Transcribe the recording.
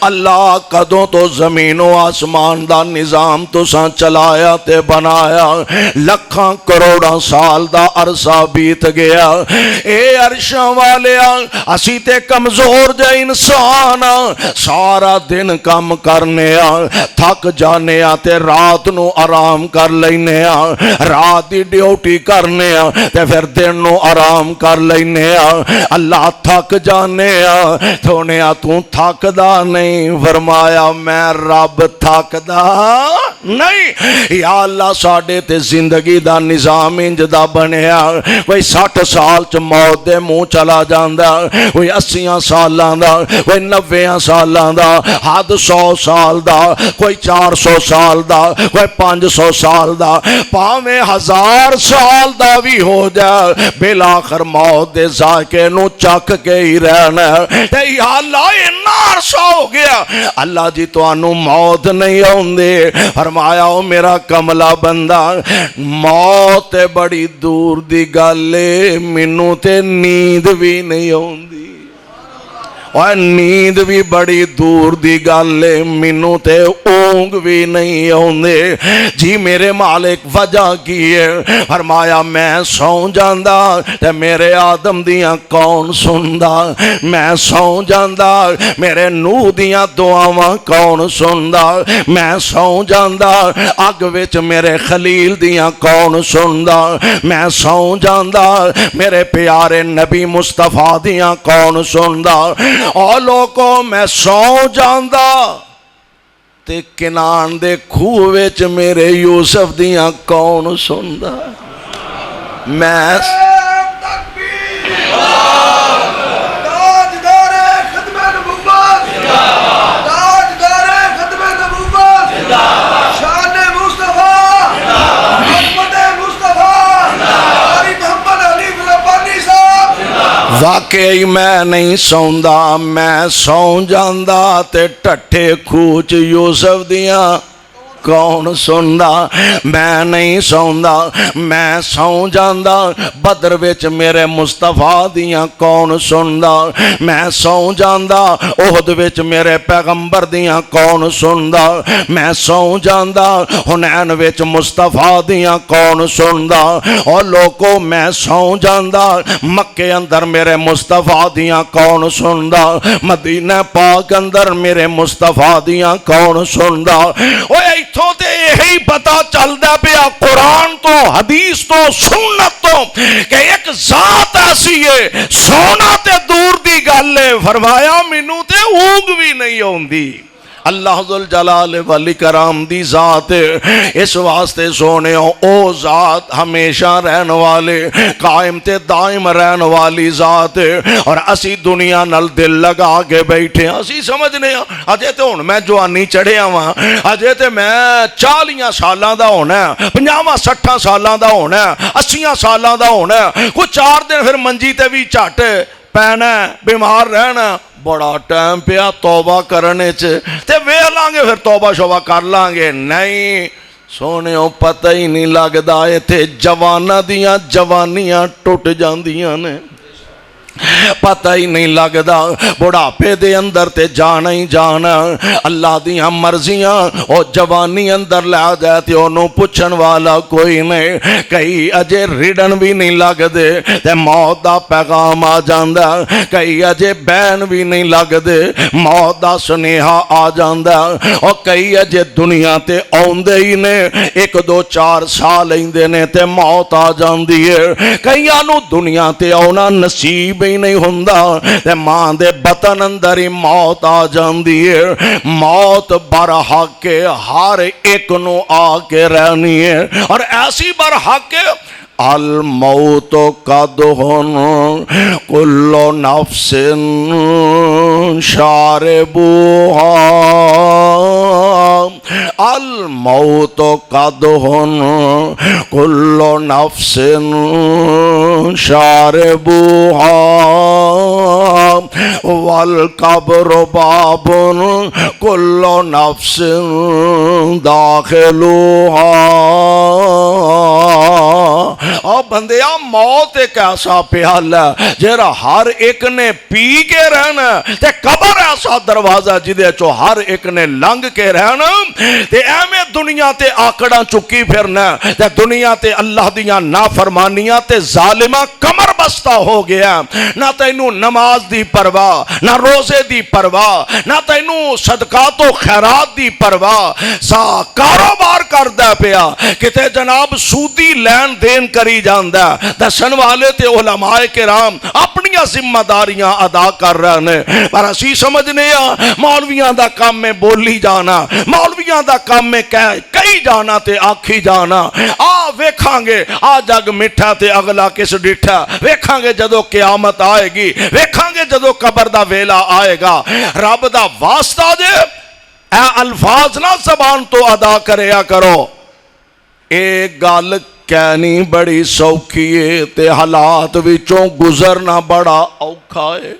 اللہ کدوں تو زمین و آسمان دا نظام تساں چلایا تے بنایا، لکھاں کروڑاں سال دا عرصہ بیت گیا، اے عرشاں والیا اسی تے کمزور جے انسان سارا دن کام کرنے تھک جانے تے رات نو آرام کر لینے، رات دی ڈیوٹی کرنے تے پھر دن نو آرام کر لینے، اللہ تھک جانے تھونے تو تھک دا نہیں، فرمایا میں رب تھک دا نہیں۔ یا اللہ ساڑے تے زندگی دا نظام انج دا بنیا، کوئی 60 سال چ موت دے منہ چلا جاندا، کوئی 80 سالاں دا، کوئی 90 سالاں دا، حد 100 سال دا، کوئی 400 سال دا، کوئی 500 سال دا، پاویں 1000 سال دا بھی ہو جائے، بالآخر موت دے ذائقے نو چک کے ہی رہنا ہے۔ یا اللہ اتنا عرصہ ہو گیا، اللہ جی تو انو موت نہیں ہوندے، فرمایا او میرا کملا بندہ موت بڑی دور دی گالے، مینوں تے نیند بھی نہیں ہوندی، اور نیند بھی بڑی دور دی گالے، مینوں تے اونگ بھی نہیں ہوندے۔ جی میرے مالک وجہ کی ہے، فرمایا میں سو جاندا تے میرے آدم دیاں کون سندا، میں سو جاندا میرے نوح دیاں دعاواں کون سندا، میں سو جاندا اگ وچ میرے خلیل دیاں کون سندا، میں سو جاندا میرے پیارے نبی مصطفیٰ دیاں کون سندا، اور لوگوں میں سو جاندا تے کنان دے کھوہ وچ میرے یوسف دیاں کون سندا، میں واقعی میں نہیں سوندا، میں سو جاندا تے ٹھٹھے کھوچ یوسف دیاں کون سندا، میں نہیں سوندا، میں سو جاندا بدر وچ میرے مصطفیٰ دیاں کون سندا، میں سو جاندا احد وچ میرے پیغمبر دیاں کون سندا، میں سو جاندا حنین وچ مصطفیٰ دیاں کون سندا، اور لوگوں میں سو جاندا مکے اندر میرے مصطفیٰ دیاں کون سندا، مدینہ پاک اندر میرے مصطفیٰ دیاں کون سندا۔ تو تے یہی پتا چلدا پیا قرآن تو حدیث تو سنت تو کہ ایک ذات ایسی ہے سونا تے دور دی گل ہے، فرمایا مینوں تے اونگ بھی نہیں ہوندی۔ اللہ ذوالجلال والاکرام دی ذات اس واسطے سونے او ذات ہمیشہ رہن والے قائم تے دائم رہن والی ذات، اور اسی دنیا نل دل لگا کے بیٹھے اسی سمجھنے اجے تے ہن میں جوانی چڑھیا ہاں، اجے تے میں 40 سالاں دا ہونا، 50-60 سالاں دا ہونا، 80 سالاں دا ہونا، کوئی 4 دن پھر منجی تے بھی جھٹ پینا بیمار رہنا، بڑا ٹائم پیا توبہ کرنے تے ویکھ لیں گے پھر توبہ شوبہ کر لیں گے، نہیں سونے پتہ ہی نہیں لگدا ایتھے جواناں دیاں جوانیاں ٹوٹ جاندیاں نے، پتہ ہی نہیں لگدا بڑھاپے دے اندر تے جانا ہی جانا، اللہ دیاں مرضیاں او جوانی اندر لے جائے تے انہوں پوچھن والا کوئی نہیں، کئی اجے ریڑن بھی نہیں لگ دے تے موت دا پیغام آ جاندا، کئی اجے بین بھی نہیں لگ دے موت دا سنیہا آ جاندا، اور کئی اجے دنیا تے آوندے ہی نے 1-2-4 سال ایندے نے تے موت آ جاندی ہے، کئی آنو دنیا تے آونا نصیب ہی نہیں ہوندا تے ماں دے بطن اندر ہی موت آ جاندی ہے، موت برحق کے ہر ایک نو آ کے رہنی ہے، اور ایسی برحق کے الموت قدہن کل نفس شاربوہا، الموت قدہن کل نفس شاربوہا، والقبر باب کل نفس داخلوہا، او بندیا موت ایک ایسا پیالہ جیرا ہر ایک نے پی کے رہنا تے قبر ایسا دروازہ جدے چو ہر ایک نے لنگ کے رہنا تے ایمیں دنیا تے آکڑا چکی پھرنا تے دنیا تے اللہ دیاں نافرمانیاں تے ظالمہ کمر بستہ ہو گیا نہ تینوں نماز دی پرواہ نہ روزے دی پرواہ نہ تینوں صدقات و خیرات دی پرواہ سا کاروبار کر دے پیا کتے جناب سودی لین دین کری جاندہ دسن والے تے علماء کرام اپنی ذمہ داریاں ادا کر رہے ہیں پر اسی سمجھنے مولویاں دا کام میں بولی جانا مولویاں دا کام میں کئی جانا تے آکھی جانا ویکھاں گے جگ مٹھا تے اگلا کس ڈٹھا ویکھاں گے جدو قیامت آئے گی ویکھاں گے جدو قبر دا ویلا آئے گا رب دا واسطہ جے اے الفاظ نہ زبان تو ادا کریا کرو ایک گل کہنی بڑی سوکھی ہے تے حالات وچوں گزرنا بڑا اوکھا ہے